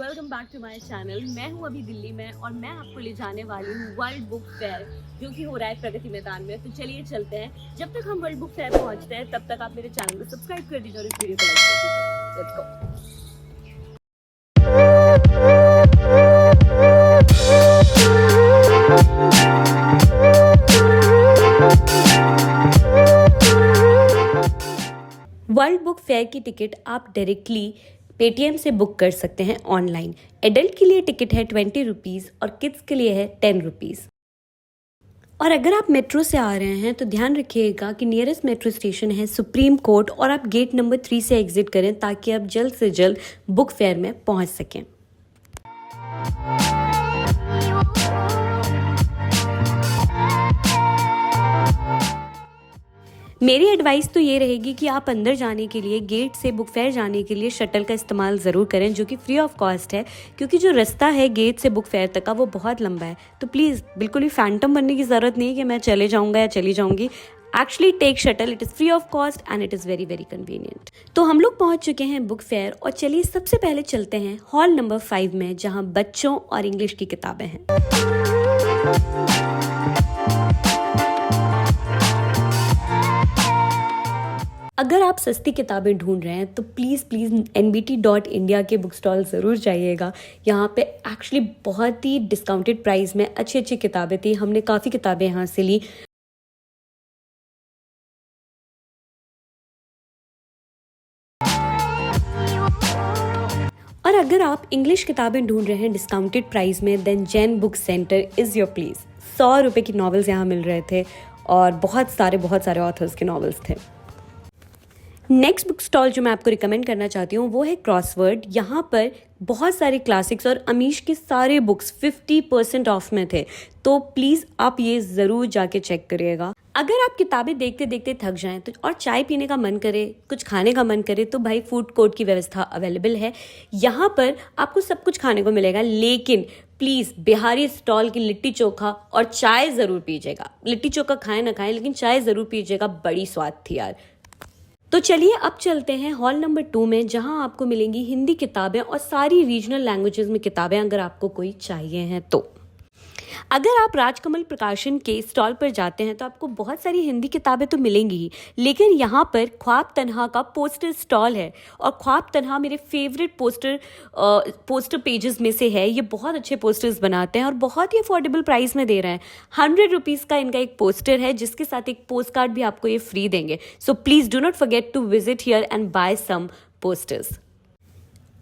Welcome back to my channel. मैं हूं अभी दिल्ली में और मैं आपको ले जाने वाली हूं वर्ल्ड बुक फेयर जो कि हो रहा है प्रगति मैदान में। तो चलिए चलते हैं। जब तक हम वर्ल्ड बुक फेयर पहुंचते हैं तब तक आप मेरे चैनल को सब्सक्राइब कर दीजिए और इस वीडियो को लाइक कर दीजिए। Let's go. World book fair की टिकट आप डायरेक्टली पेटीएम से बुक कर सकते हैं ऑनलाइन। एडल्ट के लिए टिकट है 20 रुपीज़ और किड्स के लिए है 10 रुपीज़। और अगर आप मेट्रो से आ रहे हैं तो ध्यान रखिएगा कि नियरेस्ट मेट्रो स्टेशन है सुप्रीम कोर्ट और आप गेट नंबर 3 से एग्जिट करें ताकि आप जल्द से जल्द बुक फेयर में पहुंच सकें। मेरी एडवाइस तो ये रहेगी कि आप अंदर जाने के लिए गेट से बुक फेयर जाने के लिए शटल का इस्तेमाल ज़रूर करें जो कि फ्री ऑफ कॉस्ट है, क्योंकि जो रास्ता है गेट से बुक फेयर तक का वो बहुत लंबा है। तो प्लीज़ बिल्कुल भी फैंटम बनने की ज़रूरत नहीं है कि मैं चले जाऊँगा या चली जाऊँगी। Actually take shuttle, it is free of cost and it is very very convenient. तो हम लोग पहुँच चुके हैं बुक फेयर और चलिए सबसे पहले चलते हैं हॉल नंबर 5 में जहाँ बच्चों और इंग्लिश की किताबें हैं। अगर आप सस्ती किताबें ढूंढ रहे हैं तो प्लीज़ nbt.india के बुक स्टॉल ज़रूर जाइएगा। यहाँ पे एक्चुअली बहुत ही डिस्काउंटेड प्राइस में अच्छी अच्छी किताबें थी। हमने काफ़ी किताबें यहाँ से ली। और अगर आप इंग्लिश किताबें ढूंढ रहे हैं डिस्काउंटेड प्राइस में then Jain book centre is your place. 100 रुपये की नॉवेल्स यहाँ मिल रहे थे और बहुत सारे ऑथर्स के नॉवेल्स थे। नेक्स्ट बुक स्टॉल जो मैं आपको रिकमेंड करना चाहती हूँ वो है क्रॉसवर्ड। यहाँ पर बहुत सारे क्लासिक्स और अमीश के सारे बुक्स 50% ऑफ में थे, तो प्लीज़ आप ये ज़रूर जाके चेक करिएगा। अगर आप किताबें देखते देखते थक जाएं तो और चाय पीने का मन करे, कुछ खाने का मन करे, तो भाई फूड कोर्ट की व्यवस्था अवेलेबल है। यहाँ पर आपको सब कुछ खाने को मिलेगा, लेकिन प्लीज़ बिहारी स्टॉल की लिट्टी चोखा और चाय ज़रूर पीजिएगा। लिट्टी चोखा खाएं ना खाएं लेकिन चाय ज़रूर पीजिएगा, बड़ी स्वाद थी यार। तो चलिए अब चलते हैं हॉल नंबर 2 में जहां आपको मिलेंगी हिंदी किताबें और सारी रीजनल लैंग्वेजेस में किताबें अगर आपको कोई चाहिए हैं तो। अगर आप राजकमल प्रकाशन के स्टॉल पर जाते हैं तो आपको बहुत सारी हिंदी किताबें तो मिलेंगी ही, लेकिन यहाँ पर ख्वाब तन्हा का पोस्टर स्टॉल है और ख्वाब तन्हा मेरे फेवरेट पोस्टर पेजेस में से है। ये बहुत अच्छे पोस्टर्स बनाते हैं और बहुत ही अफोर्डेबल प्राइस में दे रहे हैं। 100 रुपीज़ का इनका एक पोस्टर है जिसके साथ एक पोस्ट कार्ड भी आपको ये फ्री देंगे। So please do not forget to visit here and buy some posters.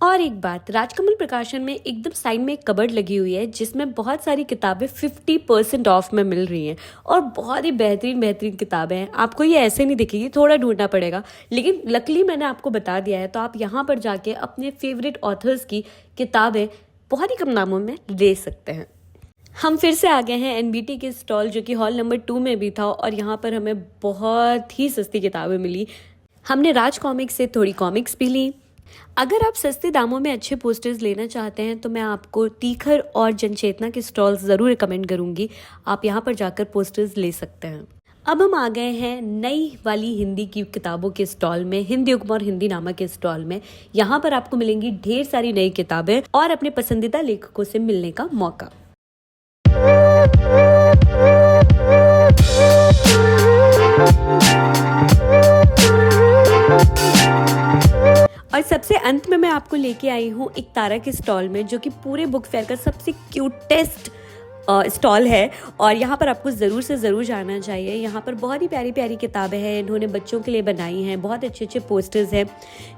और एक बात, राजकमल प्रकाशन में एकदम साइड में एक कबर्ड लगी हुई है जिसमें बहुत सारी किताबें 50% ऑफ में मिल रही हैं और बहुत ही बेहतरीन किताबें हैं। आपको ये ऐसे नहीं दिखेगी, थोड़ा ढूंढना पड़ेगा, लेकिन लकीली मैंने आपको बता दिया है। तो आप यहाँ पर जाके अपने फेवरेट ऑथर्स की किताबें बहुत ही कम दामों में ले सकते हैं। हम फिर से आ गए हैं एनबीटी के स्टॉल जो कि हॉल नंबर 2 में भी था और यहाँ पर हमें बहुत ही सस्ती किताबें मिली। हमने राज कॉमिक्स से थोड़ी कॉमिक्स भी ली। अगर आप सस्ते दामों में अच्छे पोस्टर्स लेना चाहते हैं तो मैं आपको तीखर और जनचेतना के स्टॉल्स ज़रूर रिकमेंड करूंगी। आप यहाँ पर जाकर पोस्टर्स ले सकते हैं। अब हम आ गए हैं नई वाली हिंदी की किताबों के स्टॉल में, हिंदी हुक्म और हिंदी नामा के स्टॉल में। यहाँ पर आपको मिलेंगी ढेर सारी नई किताबें और अपने पसंदीदा लेखकों से मिलने का मौका। और सबसे अंत में मैं आपको लेके आई हूँ एक तारा के स्टॉल में जो कि पूरे बुक फेयर का सबसे क्यूटेस्ट स्टॉल है और यहाँ पर आपको ज़रूर से ज़रूर जाना चाहिए। यहाँ पर बहुत ही प्यारी प्यारी किताबें हैं, इन्होंने बच्चों के लिए बनाई हैं। बहुत अच्छे अच्छे पोस्टर्स हैं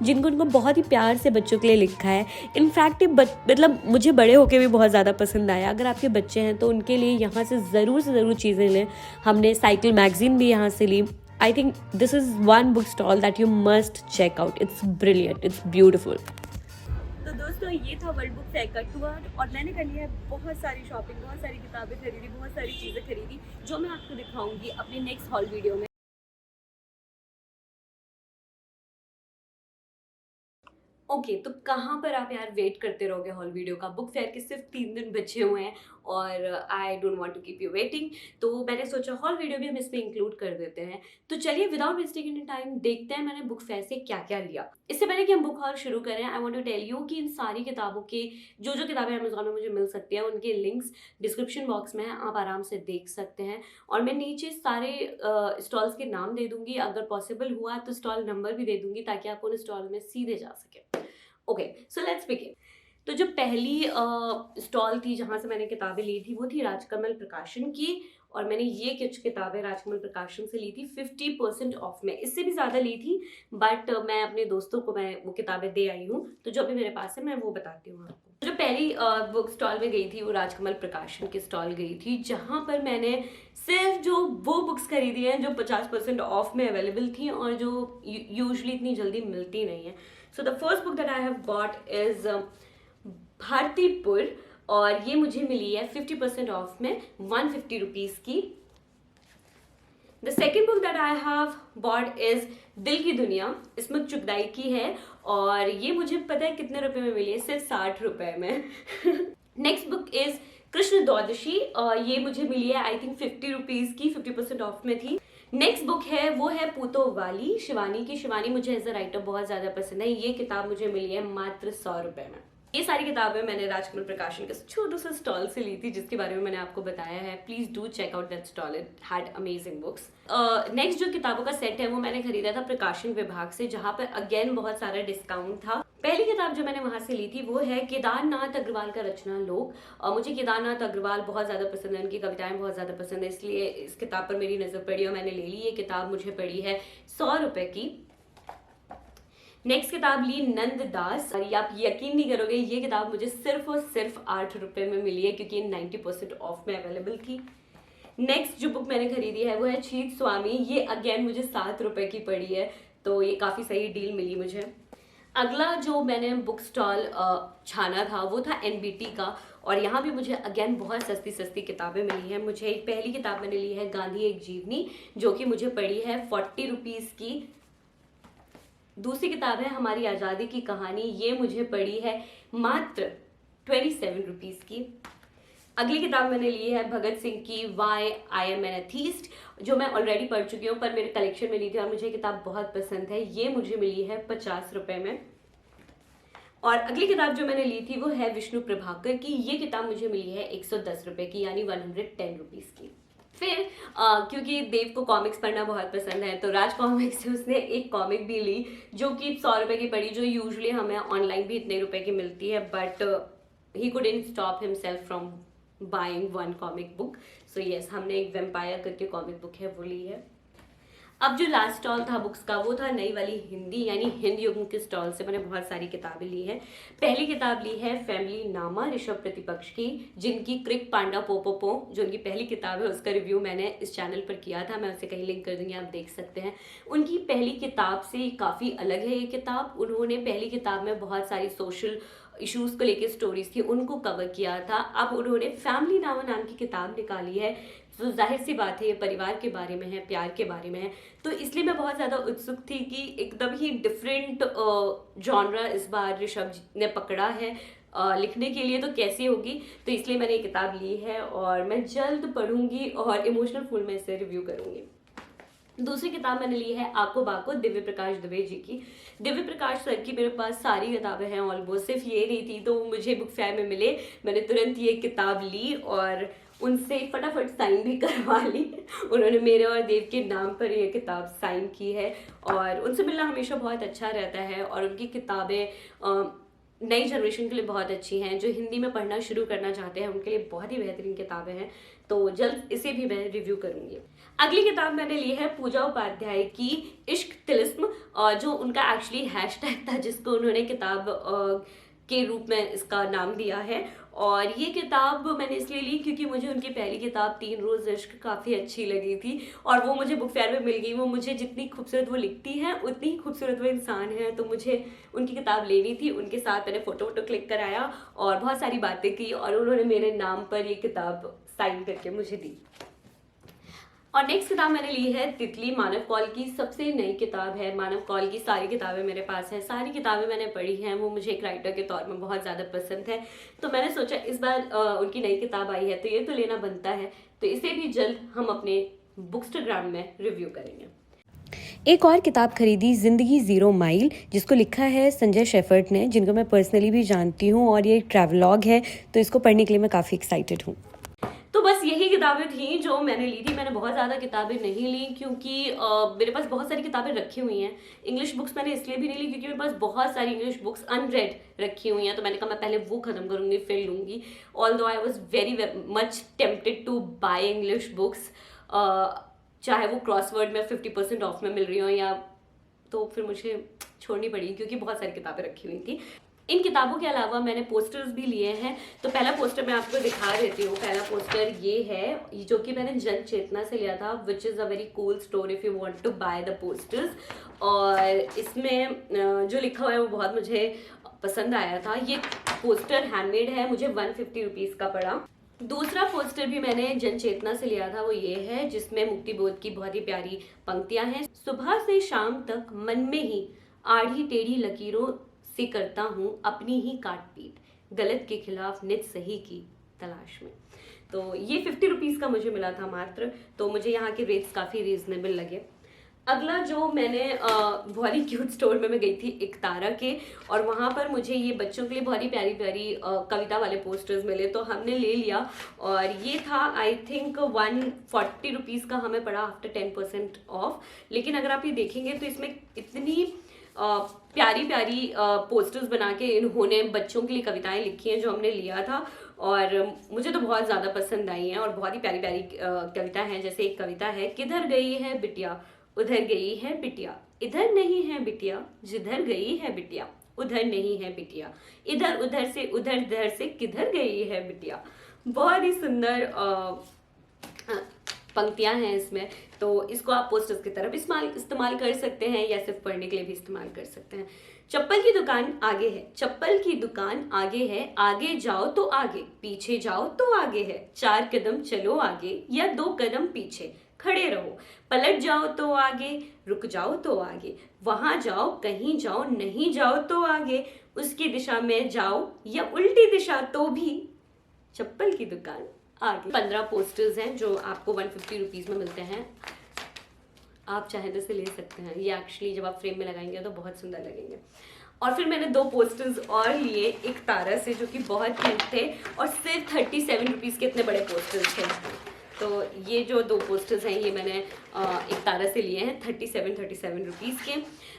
जिनको उनको बहुत ही प्यार से बच्चों के लिए लिखा है। इनफैक्ट मतलब मुझे बड़े होके भी बहुत ज़्यादा पसंद आया। अगर आपके बच्चे हैं तो उनके लिए यहाँ से ज़रूर चीज़ें लें। हमने साइकिल मैगजीन भी यहाँ से ली। I think this is one book stall that you must check out. It's brilliant. It's beautiful. तो दोस्तों ये था वर्ल्ड बुक फेयर का टूर और मैंने कर लिया है बहुत सारी शॉपिंग, बहुत सारी किताबें खरीदी, बहुत सारी चीज़ें खरीदी जो मैं आपको दिखाऊंगी अपने नेक्स्ट हॉल वीडियो में। ओके तो कहाँ पर आप यार वेट करते रहोगे हॉल वीडियो का? बुक फेयर के सिर्फ 3 दिन बचे हुए हैं और I don't want to keep you waiting, तो मैंने सोचा हॉल वीडियो भी हम इसमें इंक्लूड कर देते हैं। तो चलिए विदाउट वेस्टिंग एनी टाइम देखते हैं मैंने बुक फेयर से क्या क्या लिया। इससे पहले कि हम बुक हॉल शुरू करें, I want to tell you कि इन सारी किताबों के जो किताबें अमेजोन में मुझे मिल सकती हैं उनके लिंक्स डिस्क्रिप्शन बॉक्स में है, आप आराम से देख सकते हैं। और मैं नीचे सारे स्टॉल्स के नाम दे दूंगी, अगर पॉसिबल हुआ तो स्टॉल नंबर भी दे दूंगी ताकि आप उन स्टॉल में सीधे जा सके। Okay, so let's begin. तो जो पहली स्टॉल थी जहाँ से मैंने किताबें ली थी वो थी राजकमल प्रकाशन की, और मैंने ये कुछ किताबें राजकमल प्रकाशन से ली थी 50% ऑफ में। इससे भी ज़्यादा ली थी बट मैं अपने दोस्तों को मैं वो किताबें दे आई हूँ, तो जो भी मेरे पास है मैं वो बताती हूँ आपको। जो पहली बुक स्टॉल में गई थी वो राजकमल प्रकाशन की स्टॉल गई थी, जहाँ पर मैंने सिर्फ जो वो बुक्स खरीदी हैं जो 50% ऑफ में अवेलेबल थी और जो यूजली इतनी जल्दी मिलती नहीं है। So the first book that I have bought is Bharatipur, और ये मुझे मिली है 50% ऑफ में 150 रुपीज की। The second book that I have bought is दिल की दुनिया, इसमें चुगदाई की है, और ये मुझे पता है कितने रुपए में मिली है, सिर्फ 60 रुपए में। नेक्स्ट बुक इज कृष्ण द्वादशी, और ये मुझे मिली है आई थिंक 50 रुपीज की, 50% ऑफ में थी। नेक्स्ट बुक है वो है पूतो वाली शिवानी की। शिवानी मुझे एज अ राइटर बहुत ज्यादा पसंद है, ये किताब मुझे मिली है मात्र 100 रुपए में। ये सारी किताबें मैंने राजकमल प्रकाशन के छोटे से स्टॉल से ली थी, जिसके बारे में मैंने आपको बताया है। Please do check out that stall, it had amazing books. Next जो किताबों का सेट है वो मैंने खरीदा था प्रकाशन विभाग से, जहाँ पर अगेन बहुत सारा डिस्काउंट था। पहली किताब जो मैंने वहां से ली थी वो है केदारनाथ अग्रवाल का रचना लोक। मुझे केदारनाथ अग्रवाल बहुत ज्यादा पसंद है, उनकी कविताएं बहुत ज्यादा पसंद है, इसलिए इस किताब पर मेरी नजर पड़ी और मैंने ले ली। ये किताब मुझे पड़ी है 100 रुपए की। नेक्स्ट किताब ली नंददास, और ये आप यकीन नहीं करोगे ये किताब मुझे सिर्फ और सिर्फ 8 रुपए में मिली है, क्योंकि ये 90% ऑफ में अवेलेबल थी। नेक्स्ट जो बुक मैंने खरीदी है वो है छीत स्वामी, ये अगेन मुझे 7 रुपए की पड़ी है, तो ये काफी सही डील मिली मुझे। अगला जो मैंने बुक स्टॉल छाना था वो था एनबीटी का, और यहाँ भी मुझे अगेन बहुत सस्ती सस्ती किताबें मिली हैं। मुझे एक पहली किताब मैंने ली है गांधी एक जीवनी, जो कि मुझे पड़ी है 40 रुपीज की। दूसरी किताब है हमारी आज़ादी की कहानी, ये मुझे पड़ी है मात्र 27 रुपीज की। अगली किताब मैंने ली है भगत सिंह की why I am an atheist, जो मैं ऑलरेडी पढ़ चुकी हूँ पर मेरे कलेक्शन में ली थी और मुझे किताब बहुत पसंद है। ये मुझे मिली है 50 रुपए में। और अगली किताब जो मैंने ली थी वो है विष्णु प्रभाकर की, ये किताब मुझे मिली है 110 रुपए की, यानी 110 रुपीज की। फिर क्योंकि देव को कॉमिक्स पढ़ना बहुत पसंद है, तो राज कॉमिक्स से उसने एक कॉमिक भी ली जो कि 100 रुपए की पड़ी, जो यूजुअली हमें ऑनलाइन भी इतने रुपए की मिलती है, but he couldn't stop himself from buying one comic book. So yes, हमने एक वेम्पायर करके कॉमिक बुक है वो ली है। अब जो लास्ट स्टॉल था बुक्स का वो था नई वाली हिंदी, यानी हिंदी युग के स्टॉल से मैंने बहुत सारी किताबें ली हैं। पहली किताब ली है फैमिली नामा ऋषभ प्रतिपक्ष की, जिनकी क्रिक पांडा पोपोपो जो उनकी पहली किताब है उसका रिव्यू मैंने इस चैनल पर किया था, मैं उसे कहीं लिंक कर दूंगी, आप देख सकते हैं। उनकी पहली किताब से काफ़ी अलग है ये किताब। उन्होंने पहली किताब में बहुत सारी सोशल इश्यूज को लेकर स्टोरीज थी उनको कवर किया था। अब उन्होंने फैमिली नामा नाम की किताब निकाली है, तो जाहिर सी बात है ये परिवार के बारे में है, प्यार के बारे में है, तो इसलिए मैं बहुत ज़्यादा उत्सुक थी कि एकदम ही डिफरेंट जॉनरा इस बार ऋषभ ने पकड़ा है लिखने के लिए, तो कैसी होगी, तो इसलिए मैंने ये किताब ली है और मैं जल्द पढ़ूंगी और इमोशनल फुल में इसे रिव्यू करूंगी। दूसरी किताब मैंने ली है आको बाको दिव्य प्रकाश दुबे जी की। दिव्य प्रकाश सर की मेरे पास सारी किताबें हैं ऑलमोस्ट, सिर्फ ये नहीं थी, तो मुझे बुक फेयर में मिले, मैंने तुरंत ये किताब ली और उनसे फटाफट साइन भी करवा ली। उन्होंने मेरे और देव के नाम पर ये किताब साइन की है, और उनसे मिलना हमेशा बहुत अच्छा रहता है, और उनकी किताबें नई जनरेशन के लिए बहुत अच्छी हैं, जो हिंदी में पढ़ना शुरू करना चाहते हैं उनके लिए बहुत ही बेहतरीन किताबें हैं, तो जल्द इसे भी मैं रिव्यू करूंगी। अगली किताब मैंने ली है पूजा उपाध्याय की इश्क तिलिस्म, जो उनका एक्चुअली हैशटैग था जिसको उन्होंने किताब के रूप में इसका नाम दिया है। और ये किताब मैंने इसलिए ली क्योंकि मुझे उनकी पहली किताब 3 रोज इश्क काफ़ी अच्छी लगी थी, और वो मुझे बुक फेयर में मिल गई। वो मुझे जितनी खूबसूरत वो लिखती हैं उतनी ही खूबसूरत वो इंसान है, तो मुझे उनकी किताब लेनी थी। उनके साथ मैंने फ़ोटो क्लिक कराया और बहुत सारी बातें की, और उन्होंने मेरे नाम पर ये किताब साइन करके मुझे दी। और नेक्स्ट किताब मैंने ली है तितली, मानव कौल की सबसे नई किताब है। मानव कौल की सारी किताबें मेरे पास हैं, सारी किताबें मैंने पढ़ी हैं, वो मुझे एक राइटर के तौर में बहुत ज़्यादा पसंद है। तो मैंने सोचा इस बार उनकी नई किताब आई है तो ये तो लेना बनता है, तो इसे भी जल्द हम अपने बुकस्टाग्राम में रिव्यू करेंगे। एक और किताब खरीदी, ज़िंदगी ज़ीरो माइल, जिसको लिखा है संजय शेफर्ट ने, जिनको मैं पर्सनली भी जानती हूँ, और ये ट्रैवलॉग है, तो इसको पढ़ने के लिए मैं काफ़ी एक्साइटेड हूँ। तो बस यही किताबें थी जो मैंने ली थी। मैंने बहुत ज़्यादा किताबें नहीं ली क्योंकि मेरे पास बहुत सारी किताबें रखी हुई हैं। इंग्लिश बुक्स मैंने इसलिए भी नहीं ली क्योंकि मेरे पास बहुत सारी इंग्लिश बुक्स अनरेड रखी हुई हैं, तो मैंने कहा मैं पहले वो ख़त्म करूँगी फिर लूँगी। Although I was very much tempted to buy English books, चाहे वो क्रॉसवर्ड में 50% ऑफ में मिल रही हो या, तो फिर मुझे छोड़नी पड़ी क्योंकि बहुत सारी किताबें रखी हुई थी। इन किताबों के अलावा मैंने पोस्टर्स भी लिए हैं, तो पहला पोस्टर मैं आपको दिखा देती हूँ। पहला पोस्टर ये है जो कि मैंने जन चेतना से लिया था, which is a very cool store if you want to buy the posters. और इसमें जो लिखा हुआ है वो बहुत मुझे पसंद आया था। ये पोस्टर हैंडमेड है, मुझे 150 रुपीज़ का पड़ा। दूसरा पोस्टर भी मैंने जन चेतना से लिया था, वो ये है जिसमें मुक्ति बोध की बहुत ही प्यारी पंक्तियां हैं। सुबह से शाम तक मन में ही आड़ी टेढ़ी लकीरों से करता हूँ अपनी ही काट पीट, गलत के खिलाफ नित सही की तलाश में। तो ये 50 रुपीज़ का मुझे मिला था मात्र, तो मुझे यहाँ के रेट्स काफ़ी रीजनेबल लगे। अगला जो मैंने बहुत ही क्यूट स्टोर में मैं गई थी एकतारा के, और वहाँ पर मुझे ये बच्चों के लिए बहुत ही प्यारी प्यारी कविता वाले पोस्टर्स मिले, तो हमने ले लिया। और ये था आई थिंक 140 रुपीज़ का हमें पड़ा आफ्टर 10% ऑफ। लेकिन अगर आप ये देखेंगे तो इसमें इतनी प्यारी प्यारी पोस्टर्स बना के इन्होंने बच्चों के लिए कविताएं लिखी हैं जो हमने लिया था, और मुझे तो बहुत ज़्यादा पसंद आई हैं। और बहुत ही प्यारी प्यारी कविता हैं, जैसे एक कविता है, किधर गई है बिटिया उधर गई है बिटिया, इधर नहीं है बिटिया जिधर गई है बिटिया, उधर नहीं है बिटिया, इधर उधर से उधर से किधर गई है बिटिया। बहुत ही सुंदर पंक्तियां हैं इसमें, तो इसको आप पोस्टर्स की तरफ इस्तेमाल कर सकते हैं या सिर्फ पढ़ने के लिए भी इस्तेमाल कर सकते हैं। चप्पल की दुकान आगे है, चप्पल की दुकान आगे है, आगे जाओ तो आगे, पीछे जाओ तो आगे है, 4 कदम चलो आगे या 2 कदम पीछे, खड़े रहो, पलट जाओ तो आगे, रुक जाओ तो आगे, वहां जाओ कहीं जाओ, नहीं जाओ तो आगे, उसकी दिशा में जाओ या उल्टी दिशा तो भी, चप्पल की दुकान आगे। 15 पोस्टर्स हैं जो आपको 150 रुपीज़ में मिलते हैं, आप चाहें तो इसे ले सकते हैं। ये एक्चुअली जब आप फ्रेम में लगाएंगे तो बहुत सुंदर लगेंगे। और फिर मैंने 2 पोस्टर्स और लिए एक तारा से, जो कि बहुत क्यूट थे, और सिर्फ 37 रुपीज़ के इतने बड़े पोस्टर्स थे। तो ये जो 2 पोस्टर्स हैं ये मैंने एक तारा से लिए हैं 37 रुपीज़ के।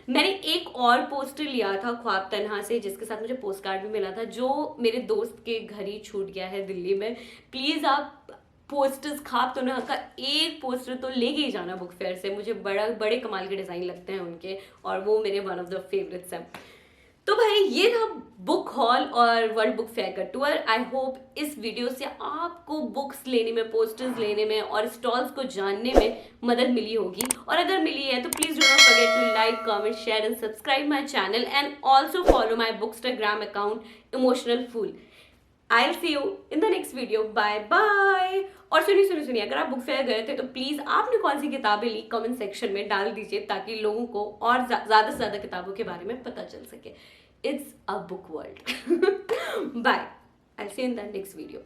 मैंने एक और पोस्टर लिया था ख्वाब तन्हा से, जिसके साथ मुझे पोस्ट कार्ड भी मिला था, जो मेरे दोस्त के घर ही छूट गया है दिल्ली में। प्लीज़ आप पोस्टर्स ख्वाब तन्हा का एक पोस्टर तो लेके ही जाना बुक फेयर से, मुझे बड़े कमाल के डिज़ाइन लगते हैं उनके, और वो मेरे वन ऑफ द फेवरेट्स हैं। तो भाई ये था बुक हॉल और वर्ल्ड बुक फेयर का टूर। आई होप इस वीडियो से आपको बुक्स लेने में, पोस्टर्स लेने में और स्टॉल्स को जानने में मदद मिली होगी, और अगर मिली है तो please do not forget to like, comment, share and subscribe my channel and also follow my bookstagram account emotional fool. I will see you in the next video, bye bye. और सुनिए, अगर आप बुक फेयर गए थे तो please आपने कौन सी किताबें ली कमेंट सेक्शन में डाल दीजिए, ताकि लोगों को और ज्यादा से ज्यादा किताबों के बारे में पता चल सके। It's a book world. Bye, I will see you in the next video.